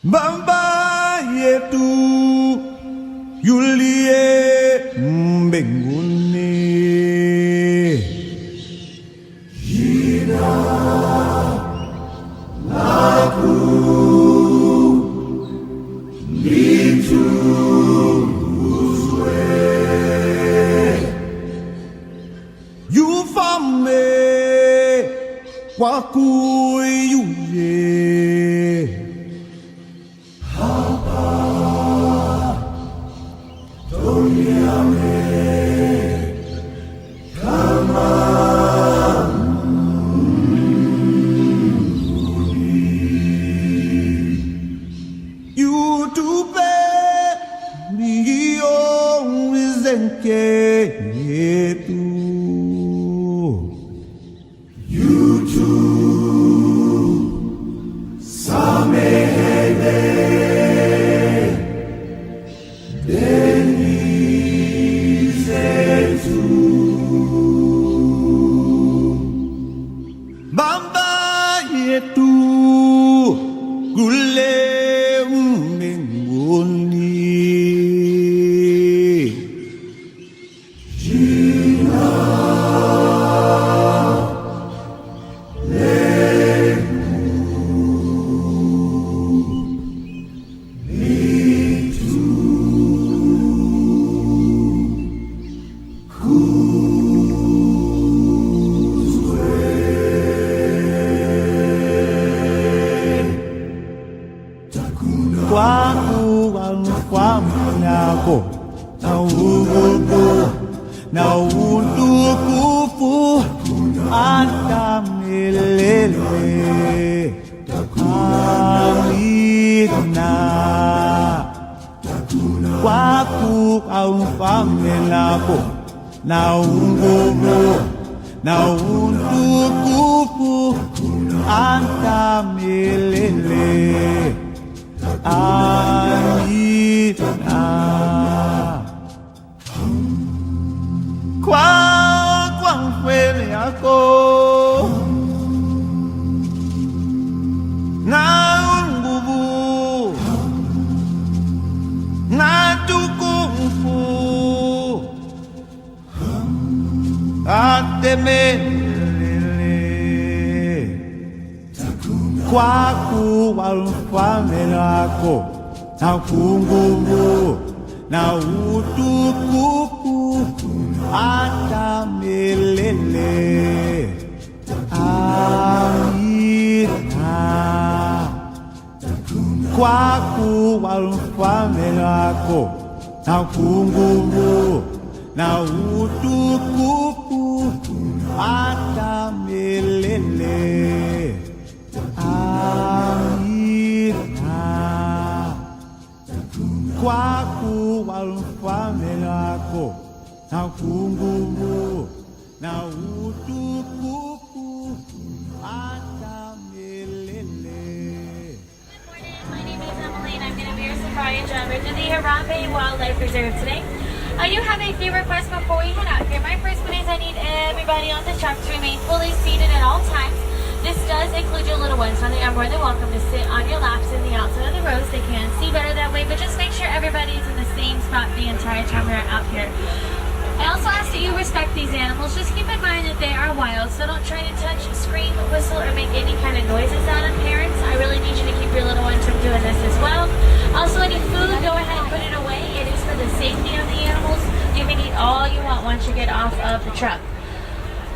Bamba yetu yulie mbinguni, jina lako litukuzwe, ufalme wako uje na utukufu hata milele. Amina. Kwako ufalme lako na nguvu na utukufu hata milele. Amina. Kwa mbele yako na nguvu na tukufu hata milele. Kwako ufalme lako na nguvu na utukufu hata milele. Amina. Kwako ufalme lako na nguvu na utukufu hata milele. Amina. Kwako ufalme lako na nguvu na utukufu hata milele. My name is Emily and I'm going to be your safari driver to the Harambe Wildlife Reserve today. I do have a few requests before we head out here. My first one is I need everybody on the truck to remain fully seated at all times. This does include your little ones, so they are more than welcome to sit on your laps in the outside of the rows. They can see better that way, but just make sure everybody's in the same spot the entire time we're out here. I also ask that you respect these animals. Just keep in mind that they are wild, so don't try to touch, scream, whistle, or make any kind of noises out of parents. I really need you to keep your little ones from doing this as well. Also, any food, go ahead and put it away. It is for the safety of the animals. You can eat all you want once you get off of the truck.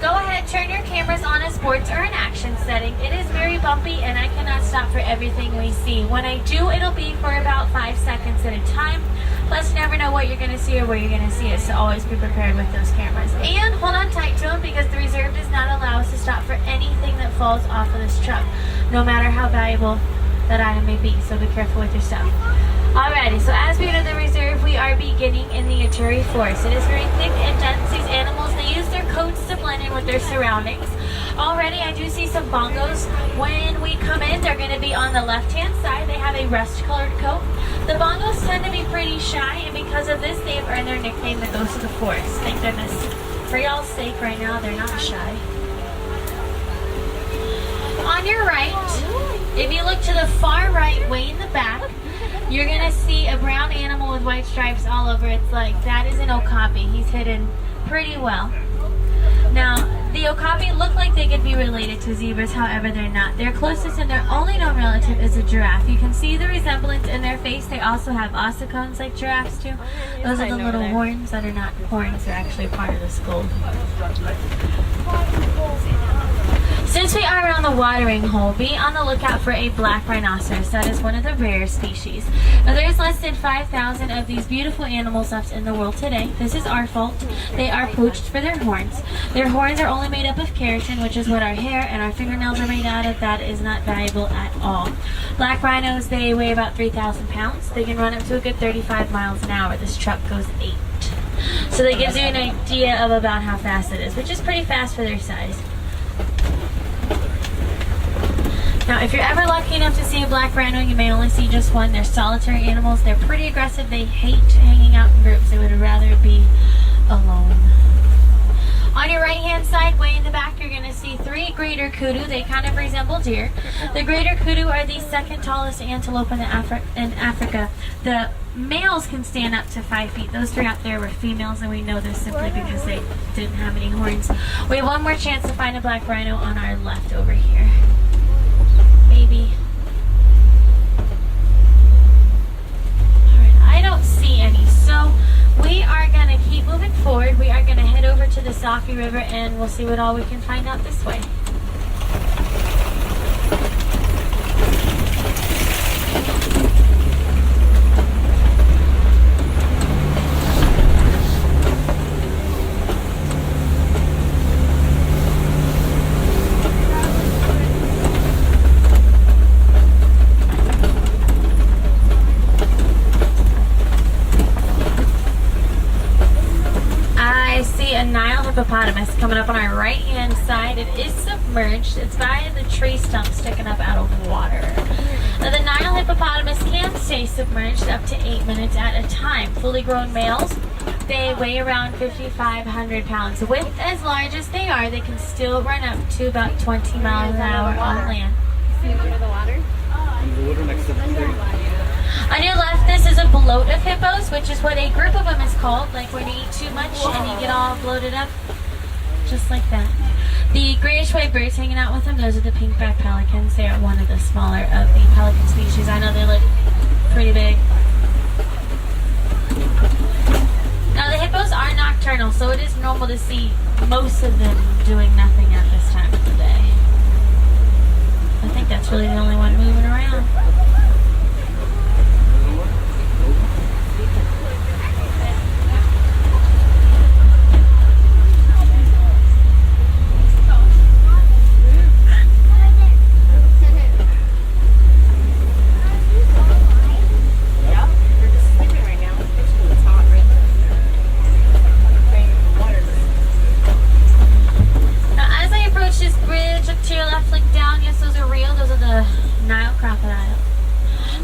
Go ahead, turn your cameras on a sports or an action setting. It is very bumpy and I cannot stop for everything we see. When I do, it'll be for about 5 seconds at a time. Plus, you never know what you're going to see or where you're going to see it, so always be prepared with those cameras. And hold on tight to them because the reserve does not allow us to stop for anything that falls off of this truck, no matter how valuable that item may be, so be careful with your stuff. Alrighty, so as we enter the reserve, we are beginning in the Aturi Forest. It is very thick and dense. These animals, they use their coats to blend in with their surroundings. Already, I do see some bongos. When we come in, they're going to be on the left-hand side. They have a rust-colored coat. The bongos tend to be pretty shy, and because of this, they have earned their nickname, the Ghost of the Forest. Thank goodness. For y'all's sake right now, they're not shy. On your right, If you look to the far right, way in the back, you're gonna see a brown animal with white stripes all over its leg. That is an okapi. He's hidden pretty well. Now, the okapi look like they could be related to zebras, however they're not. Their closest and their only known relative is a giraffe. You can see the resemblance in their face. They also have ossicones like giraffes do. Those are the little horns that are not horns, they're actually part of the skull. Since we are on the watering hole, be on the lookout for a black rhinoceros. That is one of the rare species. Now, there's less than 5,000 of these beautiful animals left in the world today. This is our fault. They are poached for their horns. Their horns are only made up of keratin, which is what our hair and our fingernails are made out of. That is not valuable at all. Black rhinos, they weigh about 3,000 pounds. They can run up to a good 35 miles an hour. This truck goes 8. So that gives you an idea of about how fast it is, which is pretty fast for their size. Now, if you're ever lucky enough to see a black rhino, you may only see just one. They're solitary animals. They're pretty aggressive. They hate hanging out in groups. They would rather be alone. On your right-hand side, way in the back, you're going to see 3 greater kudu. They kind of resemble deer. The greater kudu are the second tallest antelope in Africa. The males can stand up to 5 feet. Those 3 out there were females, and we know this simply because they didn't have any horns. We have one more chance to find a black rhino on our left over here. Maybe. Alright, I don't see any. So we are going to keep moving forward. We are going to head over to the Safi River and we'll see what all we can find out this way. Hippopotamus coming up on our right hand side. It is submerged. It's by the tree stump sticking up out of water. Now, the Nile hippopotamus can stay submerged up to 8 minutes at a time. Fully grown males, they weigh around 5,500 pounds. With as large as they are, they can still run up to about 20 miles an hour on land. See it under the water? On your left, this is a bloat of hippos, which is what a group of them is called, like when you eat too much and you get all bloated up, just like that. The grayish white birds hanging out with them, those are the pink-backed pelicans. They are one of the smaller of the pelican species. I know they look pretty big. Now, the hippos are nocturnal, so it is normal to see most of them doing nothing at this time of the day. I think that's really the only one moving around.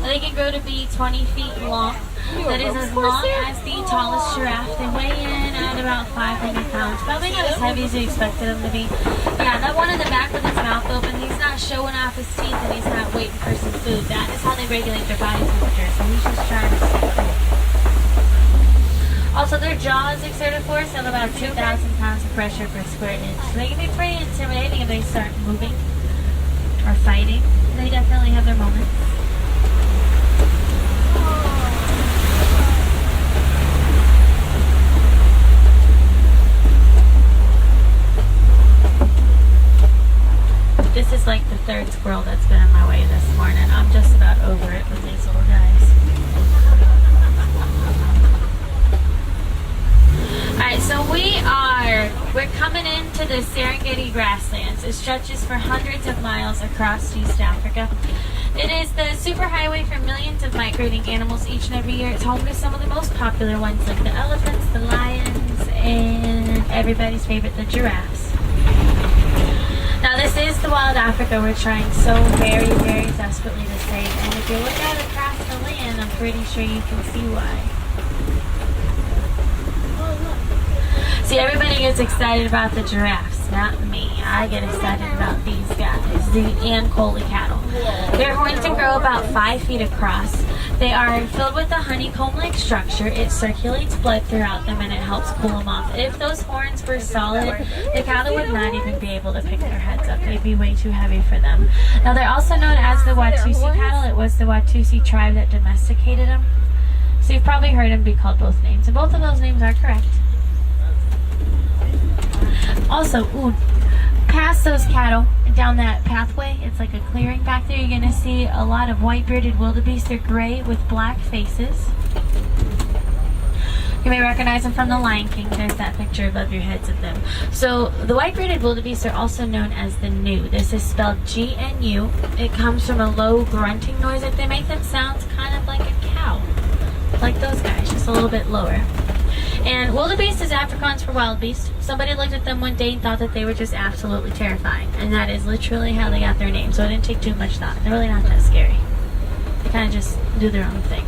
They can grow to be 20 feet long. That is as long as the tallest giraffe. They weigh in at about 500 pounds. Probably not as heavy as you expected them to be. Yeah, that one in the back with his mouth open, he's not showing off his teeth and he's not waiting for some food. That is how they regulate their body temperature. So he's just trying to stay cool. Also, their jaws exert a force of about 2,000 pounds of pressure per square inch. So they can be pretty intimidating if they start moving or fighting. They definitely have their moments. This is like the third squirrel that's been on my way this morning. I'm just about over it with these little guys. Alright, so we're coming into the Serengeti grasslands. It stretches for hundreds of miles across East Africa. It is the superhighway for millions of migrating animals each and every year. It's home to some of the most popular ones like the elephants, the lions, and everybody's favorite, the giraffes. Now, this is the wild Africa we're trying so very, very desperately to save. And if you look out across the land, I'm pretty sure you can see why. See, everybody gets excited about the giraffes. not me. I get excited about these guys, the Ankole cattle. Their horns can grow about 5 feet across. They are filled with a honeycomb-like structure. It circulates blood throughout them and it helps cool them off. If those horns were solid, the cattle would not even be able to pick their heads up. They'd be way too heavy for them. Now they're also known as the Watusi cattle. It was the Watusi tribe that domesticated them. So you've probably heard them be called both names, and both of those names are correct. Also, past those cattle, down that pathway, it's like a clearing back there, you're going to see a lot of white-bearded wildebeest. They're gray with black faces. You may recognize them from The Lion King. There's that picture above your heads of them. So the white-bearded wildebeest are also known as the gnu. This is spelled G-N-U. It comes from a low grunting noise that they make that sounds kind of like a cow. Like those guys, just a little bit lower. And wildebeest is Afrikaans for wild beast. Somebody looked at them one day and thought that they were just absolutely terrifying. And that is literally how they got their name. So it didn't take too much thought. They're really not that scary. They kind of just do their own thing.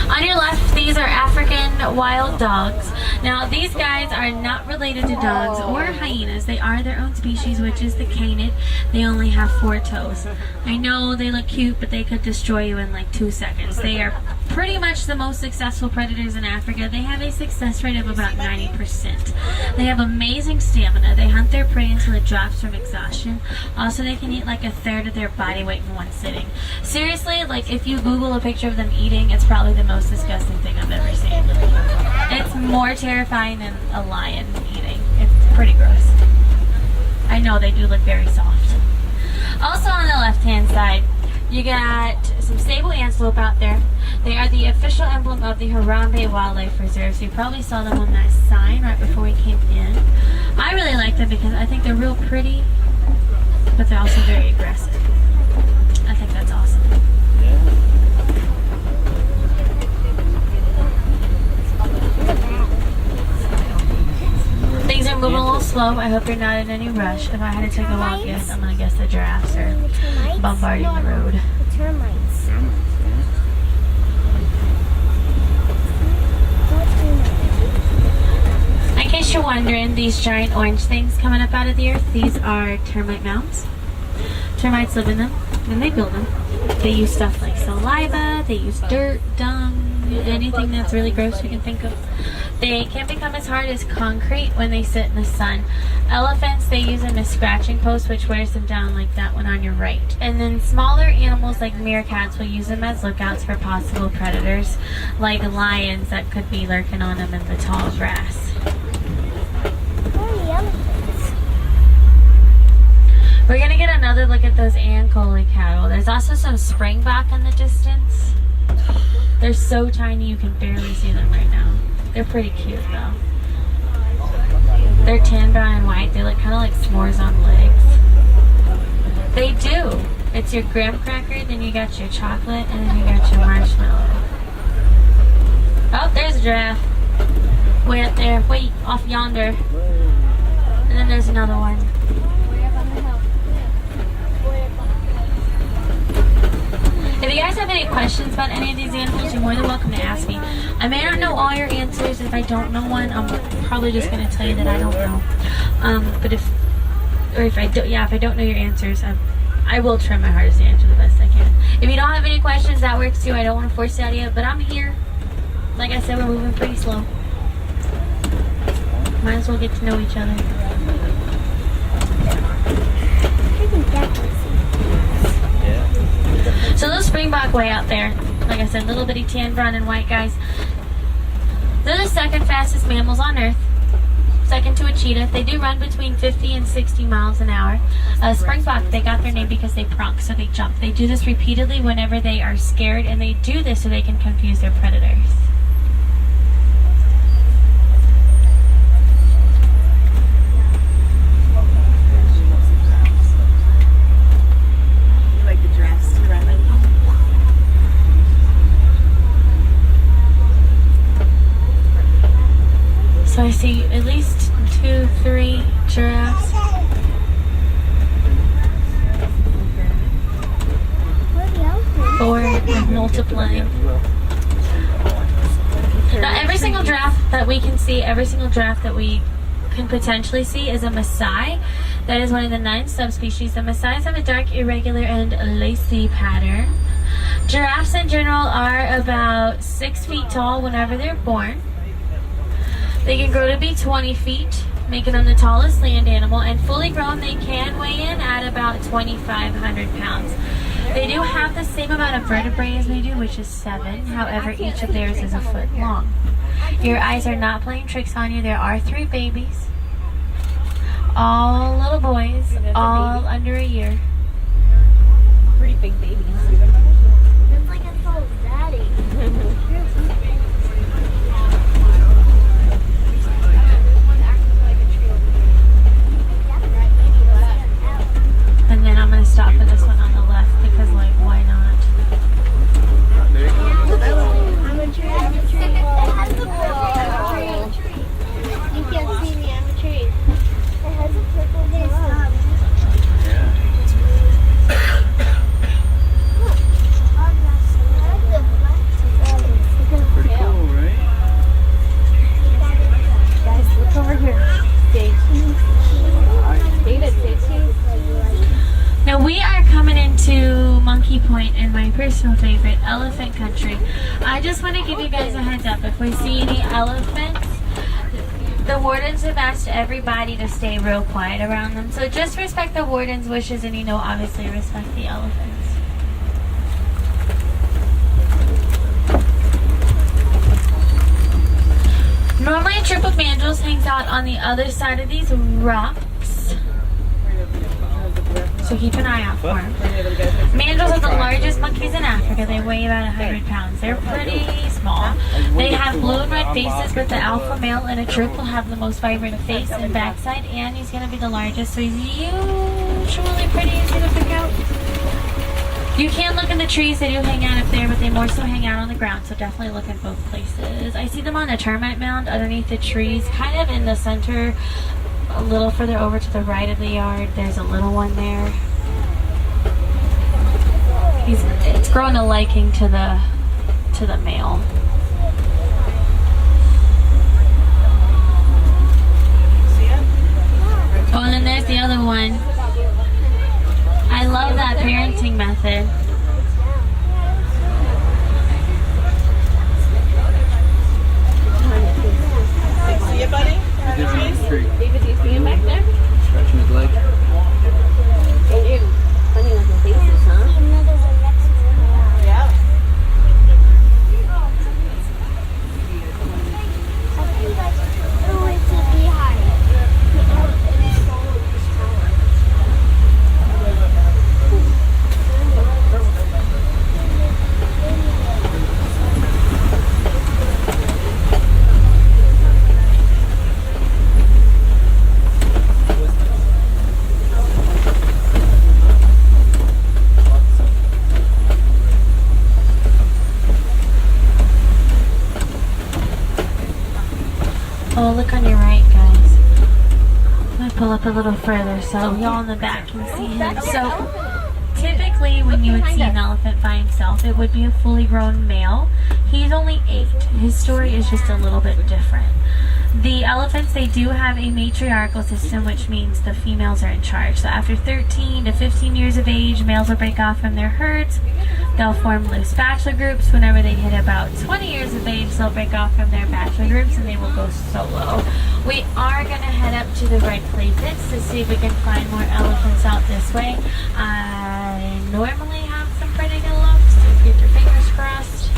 On your left, these are African wild dogs. Now, these guys are not related to dogs or hyenas. They are their own species, which is the canid. They only have 4 toes. I know they look cute, but they could destroy you in like 2 seconds. They are pretty much the most successful predators in Africa. They have a success rate of about 90%. They have amazing stamina. They hunt their prey until it drops from exhaustion. Also, they can eat like 1/3 of their body weight in one sitting. Seriously, like if you Google a picture of them eating, it's probably the most disgusting thing I've ever seen. It's more terrifying than a lion eating. It's pretty gross. I know they do look very soft. Also on the left-hand side, you got some sable antelope out there. They are the official emblem of the Harambe Wildlife Reserve, so you probably saw them on that sign right before we came in. I really like them because I think they're real pretty, but they're also very aggressive. I think that's awesome. Things are moving a little slow. I hope you're not in any rush. If I had to take a wild guess, I'm going to guess the giraffes are bombarding the road. The termites. In case you're wondering, these giant orange things coming up out of the earth, these are termite mounds. Termites live in them, and they build them. They use stuff like saliva, they use dirt, dung, anything that's really gross you can think of. They can become as hard as concrete when they sit in the sun. Elephants, they use them as scratching posts, which wears them down like that one on your right. And then smaller animals like meerkats will use them as lookouts for possible predators, like lions that could be lurking on them in the tall grass. We're going to get another look at those Ankole cattle. There's also some springbok in the distance. They're so tiny you can barely see them right now. They're pretty cute though. They're tan, brown, and white. They look kind of like s'mores on legs. They do. It's your graham cracker, then you got your chocolate, and then you got your marshmallow. Oh, there's a giraffe. Way up there. Wait, off yonder. And then there's another one. If you guys have any questions about any of these animals, you're more than welcome to ask me. I may not know all your answers. If I don't know one, I'm probably just going to tell you that I don't know. But if I don't know your answers, I will try my hardest to answer the best I can. If you don't have any questions, that works too. I don't want to force it out of you, but I'm here. Like I said, we're moving pretty slow. Might as well get to know each other. So those springbok way out there, like I said, little bitty tan, brown, and white guys, they're the second fastest mammals on Earth, second to a cheetah. They do run between 50 and 60 miles an hour. Springbok, they got their name because they pronk, so they jump. They do this repeatedly whenever they are scared, and they do this so they can confuse their predators. So I see at least 2, 3 giraffes. Four, multiplying. single giraffe that we can see, every single giraffe that we can potentially see is a Maasai. That is one of the 9 subspecies. The Maasais have a dark, irregular, and lacy pattern. Giraffes in general are about 6 feet tall whenever they're born. They can grow to be 20 feet, making them the tallest land animal, and fully grown they can weigh in at about 2,500 pounds. They do have the same amount of vertebrae as we do, which is 7. However, each of theirs is a foot long. Your eyes are not playing tricks on you. There are 3 babies. All little boys, all under a year. Pretty big babies. It's like I told Daddy. And then I'm going to stop for this one on the left because, like, why not? I'm a tree. I'm a tree. It has a purple tree. You can't see me. I'm a tree. It has a purple tail. Pretty cool, right? Guys, look over here. Stay. David, stay tuned. Now we are coming into Monkey Point in my personal favorite, elephant country. I just want to give you guys a heads up. If we see any elephants, the wardens have asked everybody to stay real quiet around them. So just respect the warden's wishes and, obviously respect the elephants. Normally a troop of mandrills hangs out on the other side of these rocks. So keep an eye out for them. Mandrills are the largest monkeys in Africa. They weigh about 100 pounds. They're pretty small. They have blue and red faces, but the alpha male in a troop will have the most vibrant face and backside, and he's going to be the largest, so he's usually pretty easy to pick out. You can look in the trees. They do hang out up there, but they more so hang out on the ground, so definitely look in both places. I see them on a termite mound underneath the trees, kind of in the center. A little further over to the right of the yard, there's a little one there. It's growing a liking to the male. Oh, and then there's the other one. I love that parenting method. See you, buddy? David, do you see him back there? Scratching his leg. They do. Funny looking faces, huh? Yeah. Oh, look on your right, guys. I'm going to pull up a little further so y'all in the back can see him. So, typically when you would see an elephant by himself, it would be a fully grown male. He's only 8. His story is just a little bit different. The elephants, they do have a matriarchal system, which means the females are in charge. So after 13 to 15 years of age, males will break off from their herds. They'll form loose bachelor groups. Whenever they hit about 20 years of age, they'll break off from their bachelor groups and they will go solo. We are going to head up to the red clay pits to see if we can find more elephants out this way. I normally have some pretty good luck, so keep your fingers crossed.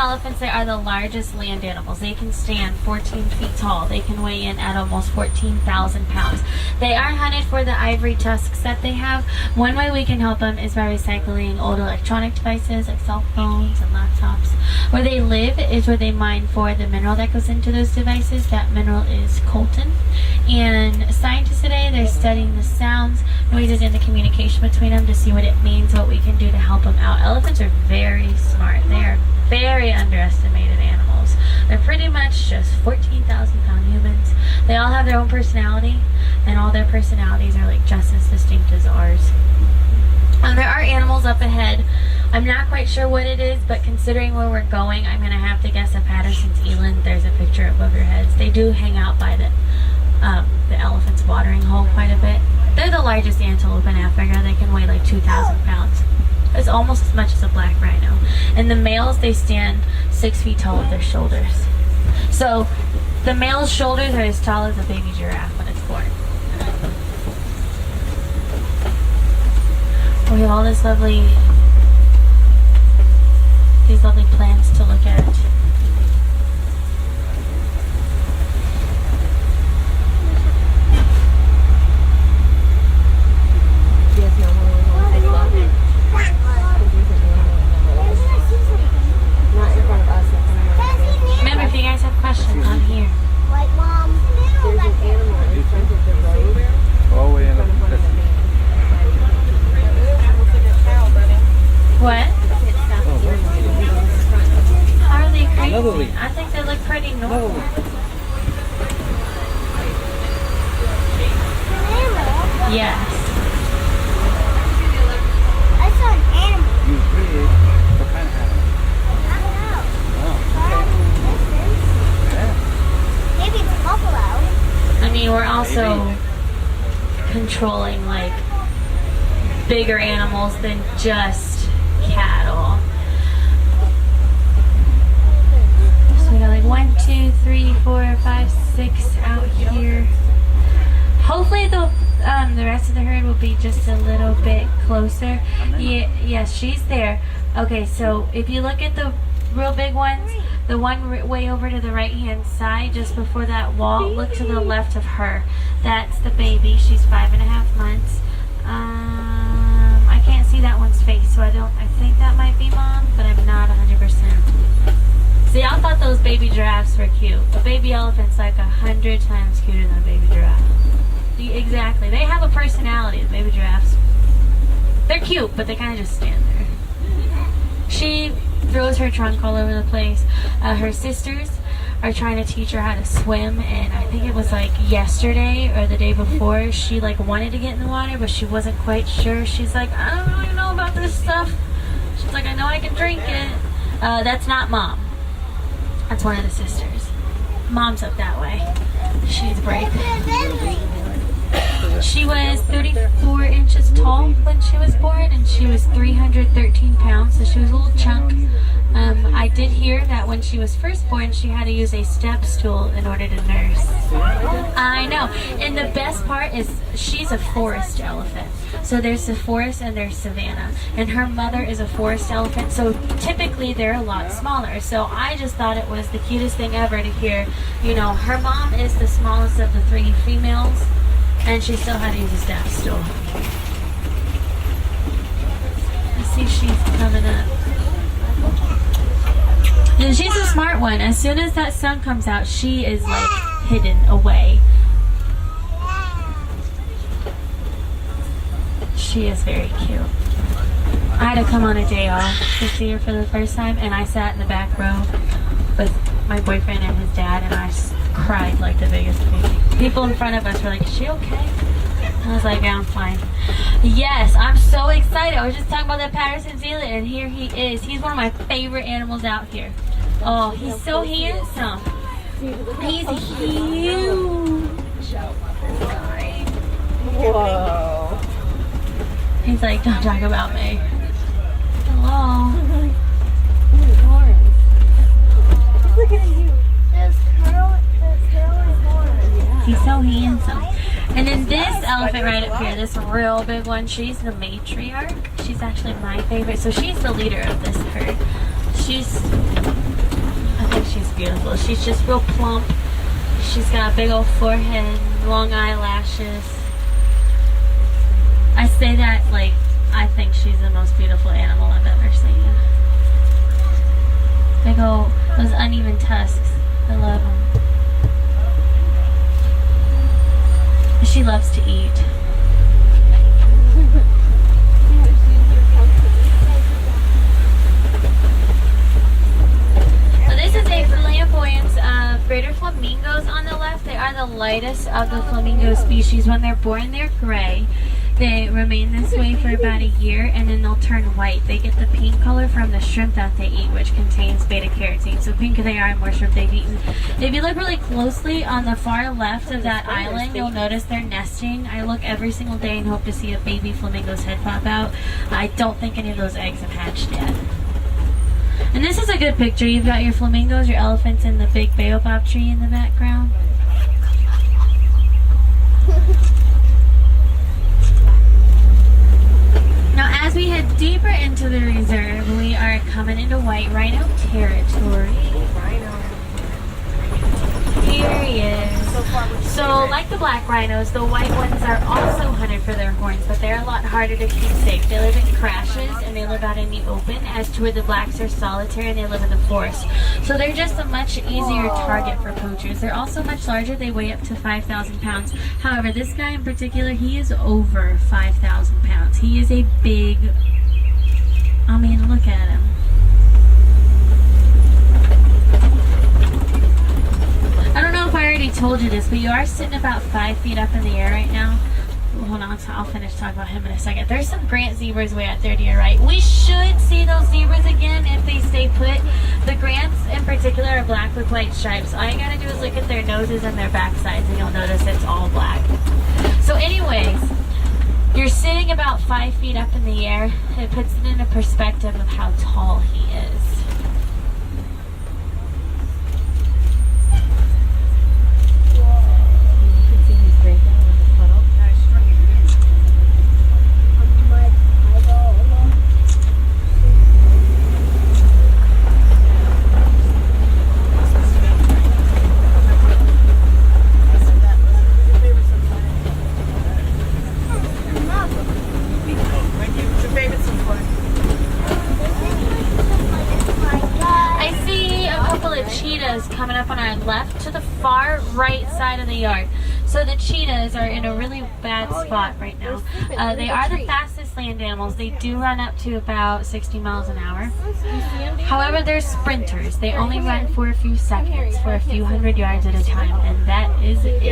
Elephants, they are the largest land animals. They can stand 14 feet tall. They can weigh in at almost 14,000 pounds. They are hunted for the ivory tusks that they have. One way we can help them is by recycling old electronic devices like cell phones and laptops. Where they live is where they mine for the mineral that goes into those devices. That mineral is coltan. And scientists today, they're studying the sounds, noises, and the communication between them to see what it means, what we can do to help them out. Elephants are very smart. They are very underestimated animals. They're pretty much just 14,000 pound humans. They all have their own personality, and all their personalities are like just as distinct as ours. There are animals up ahead. I'm not quite sure what it is, but considering where we're going, I'm going to have to guess a Patterson's eland. There's a picture above your heads. They do hang out by the elephant's watering hole quite a bit. They're the largest antelope in Africa. They can weigh like 2,000 pounds. It's almost as much as a black rhino. And the males, they stand 6 feet tall at their shoulders. So the male's shoulders are as tall as a baby giraffe when it's born. We have all these lovely plants to look at. Remember, if you guys have questions, I'm here. Like, Mom, There's an animal in front of the road. Oh, yeah. What? Are they crazy? Lovely. I think they look pretty normal. Yes. I saw an animal. You did. What kind of animal? I don't know. Oh, yeah. Maybe it's a buffalo. I mean, we're also controlling like bigger animals than just cattle. So we got like 1, 2, 3, 4, 5, 6 out here. Hopefully the rest of the herd will be just a little bit closer. Yeah, yes, she's there. Okay, so if you look at the real big ones, the one way over to the right hand side, just before that wall, look to the left of her. That's the baby. She's 5.5 months. I can't see that one's face, so I think that might be Mom, but I'm not 100%. See, I thought those baby giraffes were cute. A baby elephant's like 100 times cuter than a baby giraffe. Exactly. They have a personality, the baby giraffes. They're cute, but they kind of just stand there. She throws her trunk all over the place. Her sisters are trying to teach her how to swim, and I think it was like yesterday or the day before, she like wanted to get in the water, but she wasn't quite sure. She's like, I don't really know about this stuff. She's like, I know I can drink it. That's not Mom. That's one of the sisters. Mom's up that way. She's brave. She was 34 inches tall when she was born, and she was 313 pounds, so she was a little chunk. I did hear that when she was first born, she had to use a step stool in order to nurse. I know. And the best part is she's a forest elephant. So there's the forest and there's savanna. And her mother is a forest elephant, so typically they're a lot smaller. So I just thought it was the cutest thing ever to hear, you know, her mom is the smallest of the 3 females, and she still had to use a step stool. I see she's coming up. And she's a smart one. As soon as that sun comes out, she is like hidden away. She is very cute. I had to come on a day off to see her for the first time, and I sat in the back row with my boyfriend and his dad, and I just cried like the biggest baby. People in front of us were like, is she okay? I was like, yeah, I'm fine. Yes, I'm so excited. I was just talking about that Patterson's eland, and here he is. He's one of my favorite animals out here. Oh, he's so handsome. He's huge. Whoa. He's like, don't talk about me. Hello. Look at you. There's curly horns. He's so handsome. And then this elephant right up here, this real big one, she's the matriarch. She's actually my favorite. So she's the leader of this herd. She's a she's beautiful. She's just real plump. She's got a big old forehead, long eyelashes. I say that like I think she's the most beautiful animal I've ever seen. Big old, those uneven tusks. I love them. She loves to eat. This is a flamboyance of greater flamingos on the left. They are the lightest of the flamingo species. When they're born, they're gray. They remain this way for about a year, and then they'll turn white. They get the pink color from the shrimp that they eat, which contains beta-carotene. So pinker they are, the more shrimp they've eaten. If you look really closely on the far left of that island, you'll notice they're nesting. I look every single day and hope to see a baby flamingo's head pop out. I don't think any of those eggs have hatched yet. And this is a good picture. You've got your flamingos, your elephants, and the big baobab tree in the background. Now, as we head deeper into the reserve, we are coming into white rhino territory. Here he is. So, like the black rhinos, the white ones are also hunted for their horns, but they're a lot harder to keep safe. They live in crashes and they live out in the open, as to where the blacks are solitary and they live in the forest. So they're just a much easier target for poachers. They're also much larger. They weigh up to 5,000 pounds. However, this guy in particular, he is over 5,000 pounds. He is a big, I mean, look at him. I don't know if I already told you this, but you are sitting about 5 feet up in the air right now. Hold on, I'll finish talking about him in a second. There's some Grant zebras way out there to your right. We should see those zebras again if they stay put. The Grants in particular are black with white stripes. All you gotta do is look at their noses and their backsides and you'll notice it's all black. So anyways, you're sitting about 5 feet up in the air. It puts it into perspective of how tall he is. Coming up on our left to the far right side of the yard. So the cheetahs are in a really bad spot right now. They are the fastest land animals. They do run up to about 60 miles an hour. However, they're sprinters. They only run for a few seconds, for a few hundred yards at a time, and that is it.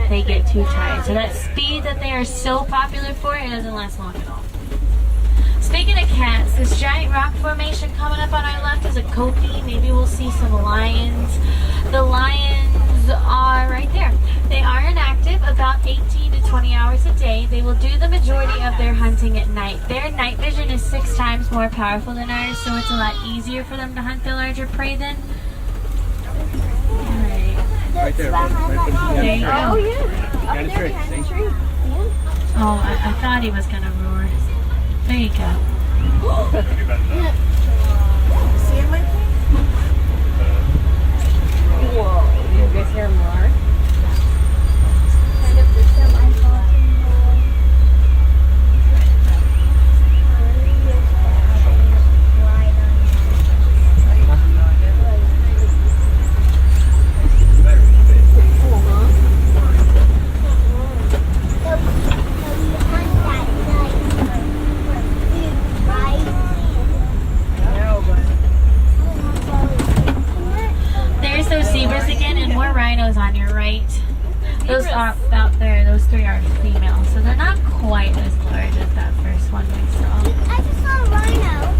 They get too tired. So that speed that they are so popular for, it doesn't last long at all. Speaking of cats, this giant rock formation coming up on our left is a kopie. Maybe we'll see some lions. The lions are right there. They are inactive about 18 to 20 hours a day. They will do the majority of their hunting at night. Their night vision is 6 times more powerful than ours, so it's a lot easier for them to hunt the larger prey than. Alright. Right there. Right There you go. Oh, yeah. Up there behind the tree. Yeah. Oh, I thought he was going to roar. There you go. See him, my thing? Whoa, you guys hear him roar? Kind of the on your right. Those are out there, those 3 are female, so they're not quite as large as that first one we saw. I just saw a rhino.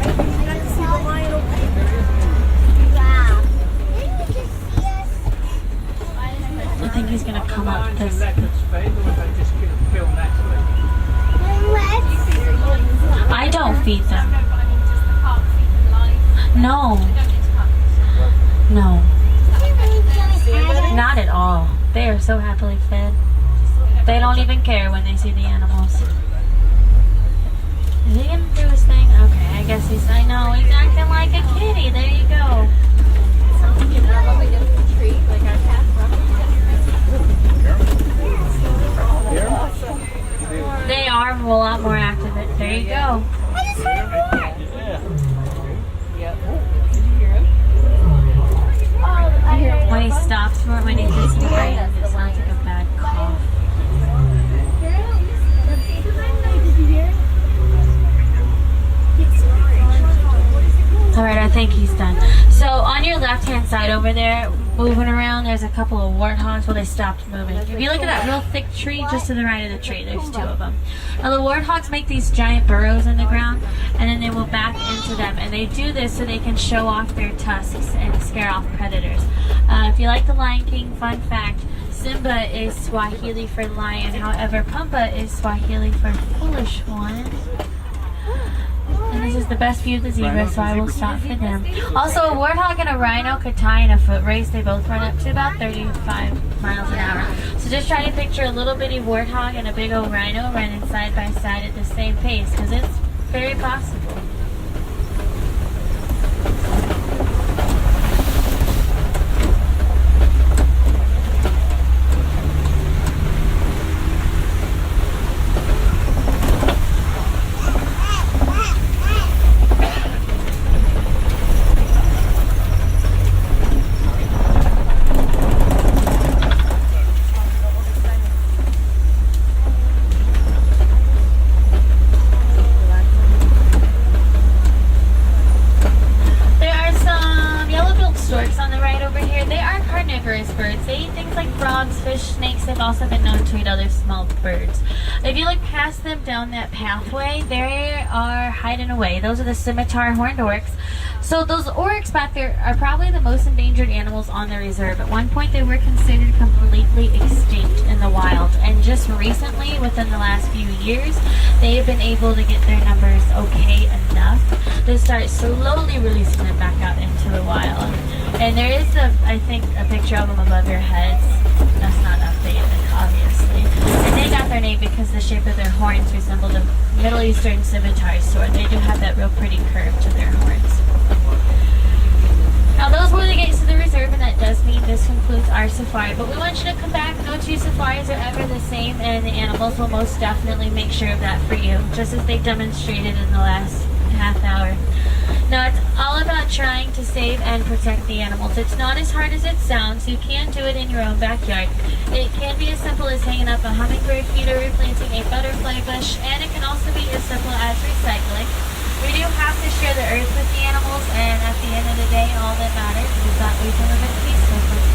I just see the lion over there. Wow. Didn't you just see us? I think he's gonna come up this. I don't feed them. No. No. Not at all. They are so happily fed. They don't even care when they see the animals. Is he gonna do his thing? Okay. I guess I know, he's acting like a kitty. There you go. Something you rub up against the tree, like our cat They are a lot more active. There you go. When he stops for it, when he gets the brain, it sounds like a bad cough. Alright, I think he's done. So on your left hand side over there, moving around, there's a couple of warthogs. Well, they stopped moving. If you look at that real thick tree just to the right of the tree, there's two of them. Now the warthogs make these giant burrows in the ground, and then they will back into them. And they do this so they can show off their tusks and scare off predators. If you like The Lion King, fun fact, Simba is Swahili for lion. However, Pumba is Swahili for foolish one. And this is the best view of the zebra, so I will stop for them. Also, a warthog and a rhino could tie in a foot race. They both run up to about 35 miles an hour. So just try to picture a little bitty warthog and a big old rhino running side by side at the same pace, because it's very possible. Birds. They eat things like frogs, fish, snakes. They've also been known to eat other small birds. If you look past them down that pathway, they are hiding away. Those are the scimitar horned oryx. So those oryx back there are probably the most endangered animals on the reserve. At one point they were considered completely extinct in the wild, and just recently, within the last few years, they have been able to get their numbers okay enough to start slowly releasing them back out into the wild. And there is, I think, a picture of them above your heads. That's not updated, obviously. And they got their name because the shape of their horns resembled a Middle Eastern scimitar sword. They do have that real pretty curve to their horns. Now those were the gates to the reserve, and that does mean this concludes our safari. But we want you to come back. No two safaris are ever the same, and the animals will most definitely make sure of that for you, just as they demonstrated in the last half hour. Now, it's all about trying to save and protect the animals. It's not as hard as it sounds. You can do it in your own backyard. It can be as simple as hanging up a hummingbird feeder, replanting a butterfly bush, and it can also be as simple as recycling. We do have to share the earth with the animals, and at the end of the day, all that matters is that we can live in peace with them.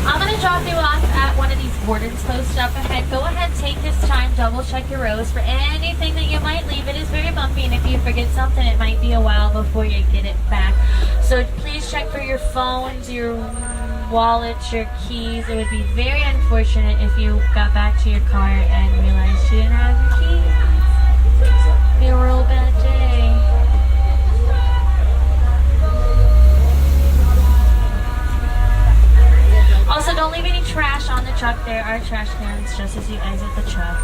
I'm going to drop you off at one of these wardens posted up ahead. Go ahead, take this time, double check your rows for anything that you might leave. It is very bumpy, and if you forget something, it might be a while before you get it back. So please check for your phones, your wallets, your keys. It would be very unfortunate if you got back to your car and realized you didn't have your keys. It'd be a real bad day. Also, don't leave any trash on the truck. There are trash cans just as you exit the truck.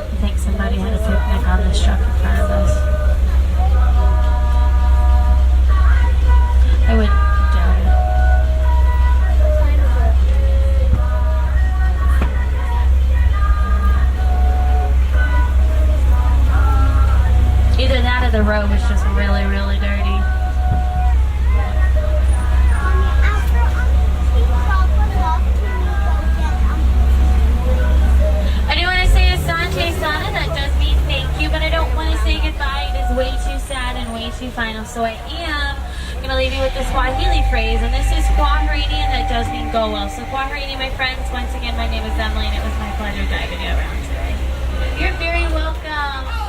I think somebody had a picnic on this truck in front of us. I wouldn't doubt it. Either that or the road was just really, really dirty. But I don't want to say goodbye. It is way too sad and way too final. So I am going to leave you with the Swahili phrase, and this is Kwaherini, and that does mean go well. So Kwaherini, my friends, once again, my name is Emily, and it was my pleasure driving you around today. You're very welcome.